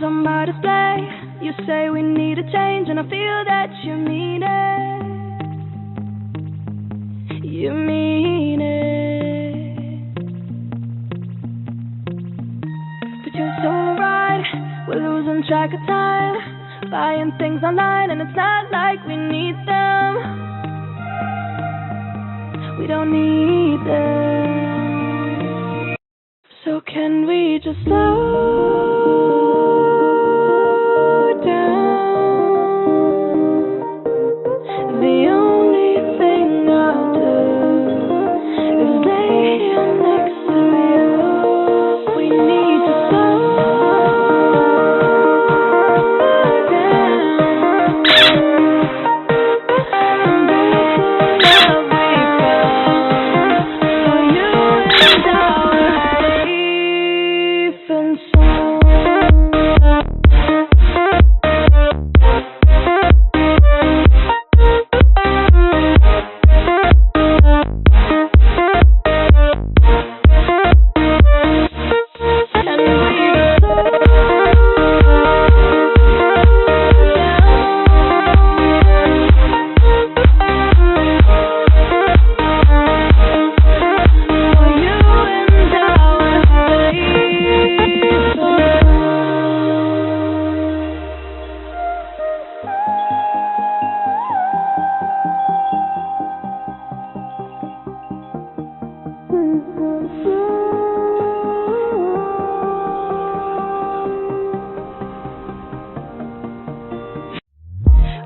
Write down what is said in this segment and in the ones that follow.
is on my display. You say we need a change, and I feel that you mean it. You mean it. But you're so right, we're losing track of time, buying things online, and it's not like we need them. We don't need them. So can we just slow down? The only thing I'll do is lay here next to you. We need to slow down.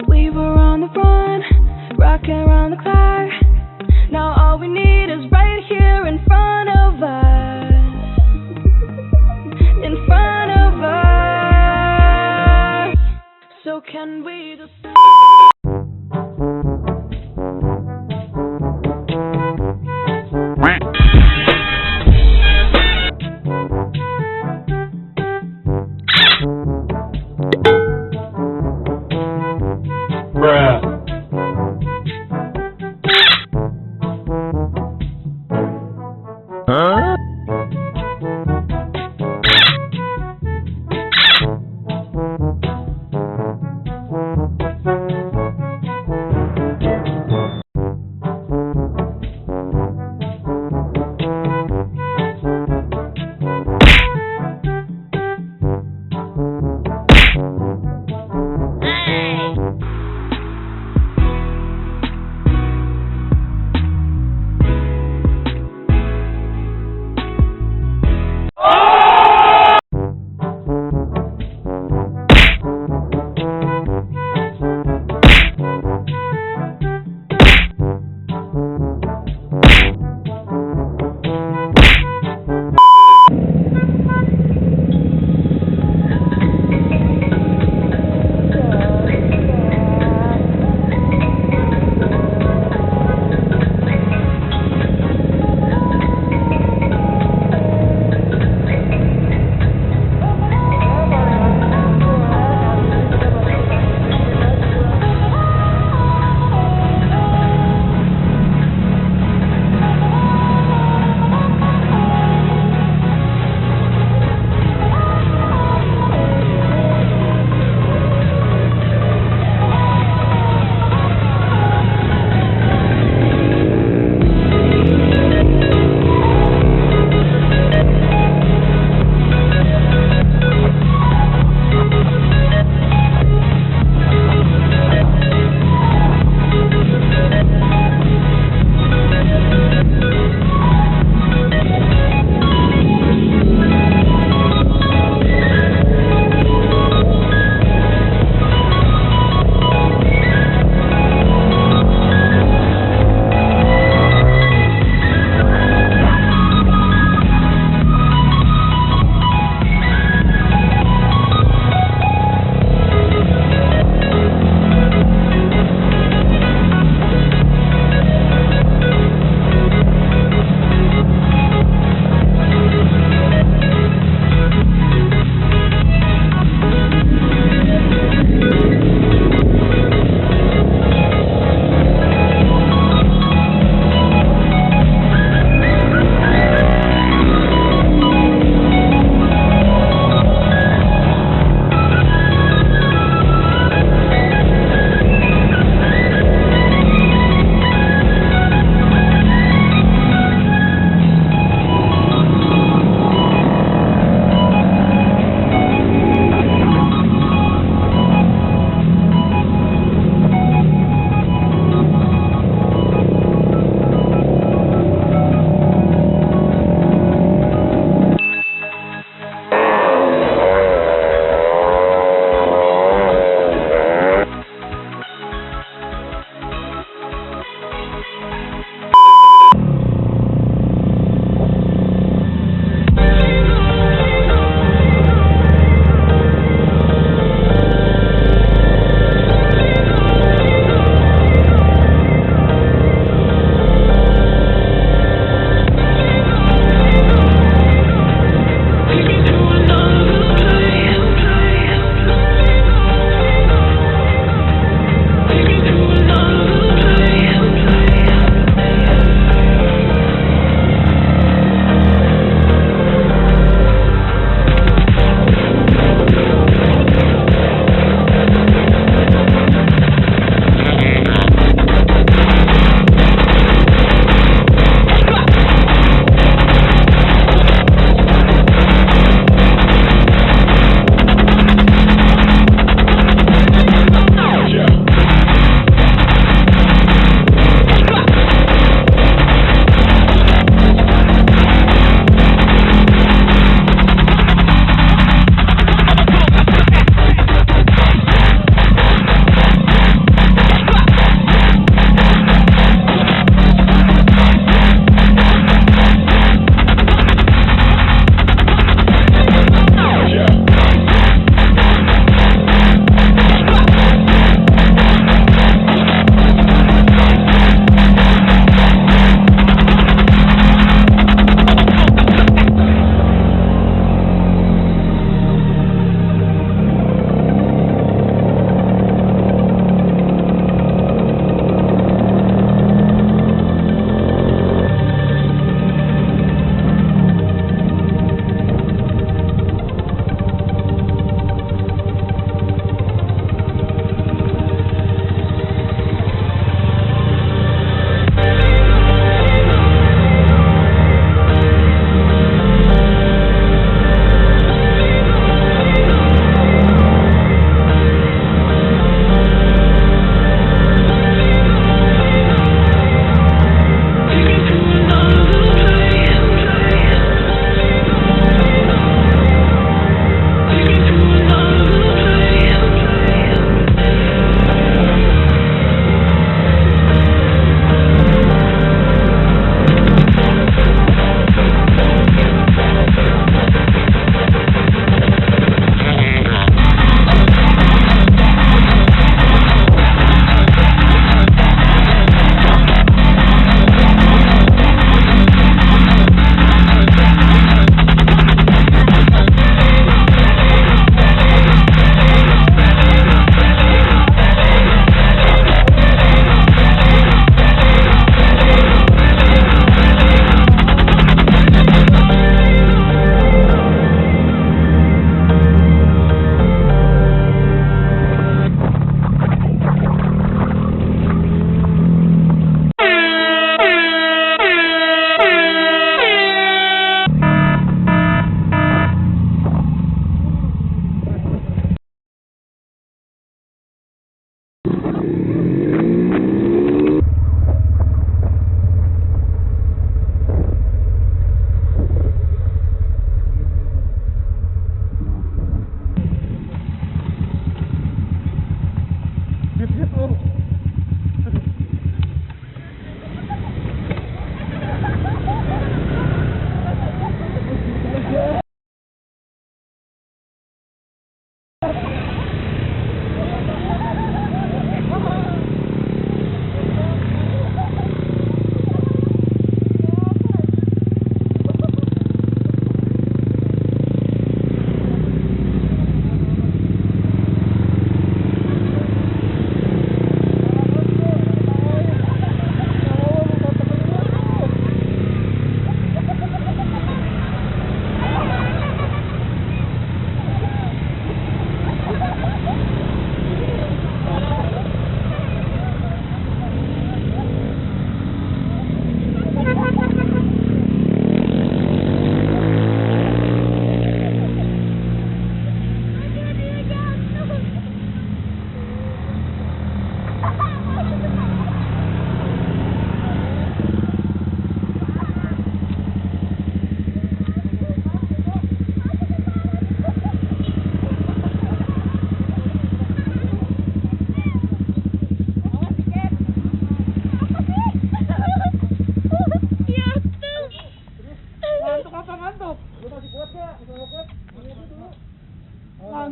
We were on the run, rocking around the clock. Now all we need is right here in front of us. In front of us. So can we just...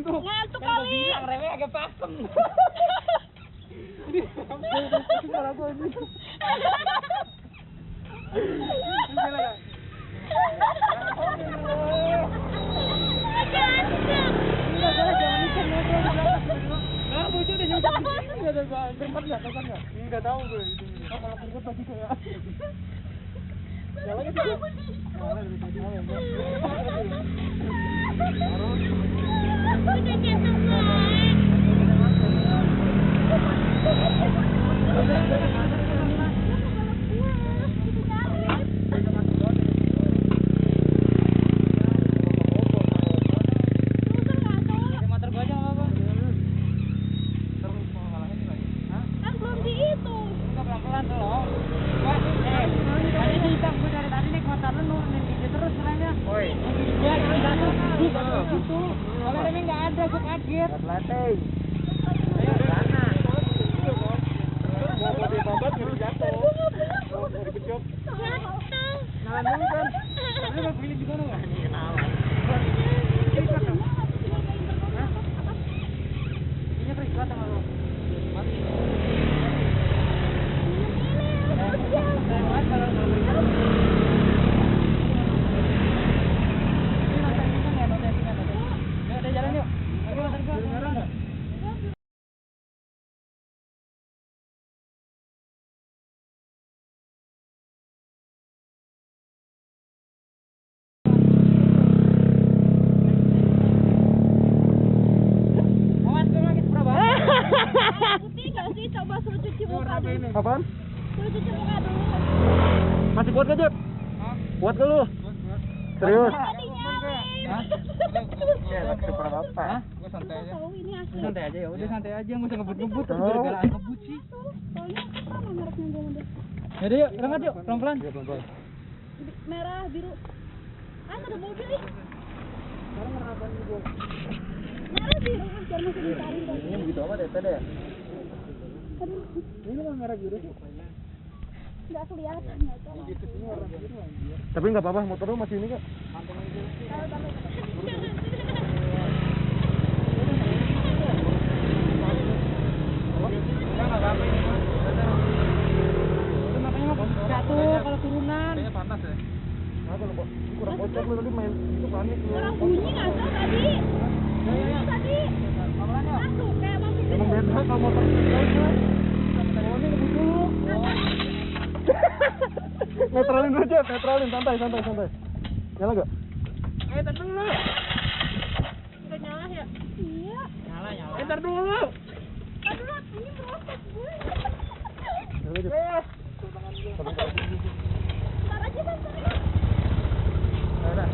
ngantuk kali. Bilang remeh agak pakem. Enggak tahu gue itu. Kalau berikut lagi kayak. Jalan itu. Malah dari tadi malam. Apaan? Suruh cuci muka dulu. Masih kuat gak, Jep? Kuat gak lu? Serius? Ya, lagi super apa? Gue santai aja. Tahu ini asli. Santai aja ya, udah santai aja, nggak usah ngebut-ngebut, tapi gara-gara ngebut sih. Soalnya apa mereknya gue udah. Yaudah yuk, berangkat yuk, pelan-pelan. Iya, pelan-pelan. Merah, biru. Ada mobil nih. Sekarang kenapa nih, Bos? Merah, biru, biar masih dicari. Ini begitu amat ya, Teh? Ini mah merah biru sih. Nggak kelihatan, nggak tahu. Ini warna biru anjir. Tapi nggak apa-apa, motor lu masih ini kok. Satu kalau turunan. Kayaknya panas ya. Nah, kalau kurang kocak lu tadi main itu panik lu. Orang bunyi nggak tahu tadi. Tadi. Masuk kayak masih. Emang beda kalau motor oh, ini lebih dulu. Netralin aja, netralin, santai. Nyala gak? Ntar dulu. Udah nyala ya? Iya. Nyala. Ntar dulu. Ntar dulu, ini merosot gue. Nyala aja. Ntar aja kan, ntar. Udah.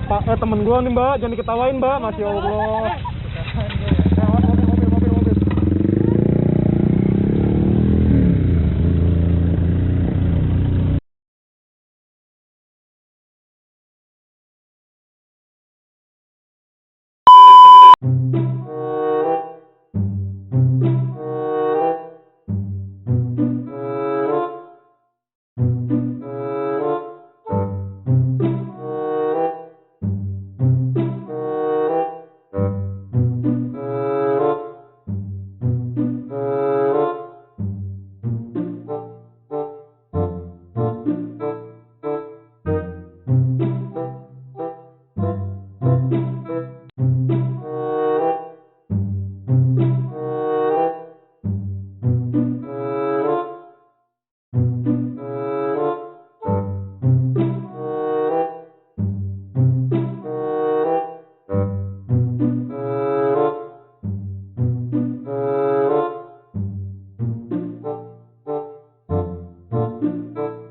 Pak, temen gua nih, Mbak, jangan diketawain, Mbak. Masya Allah.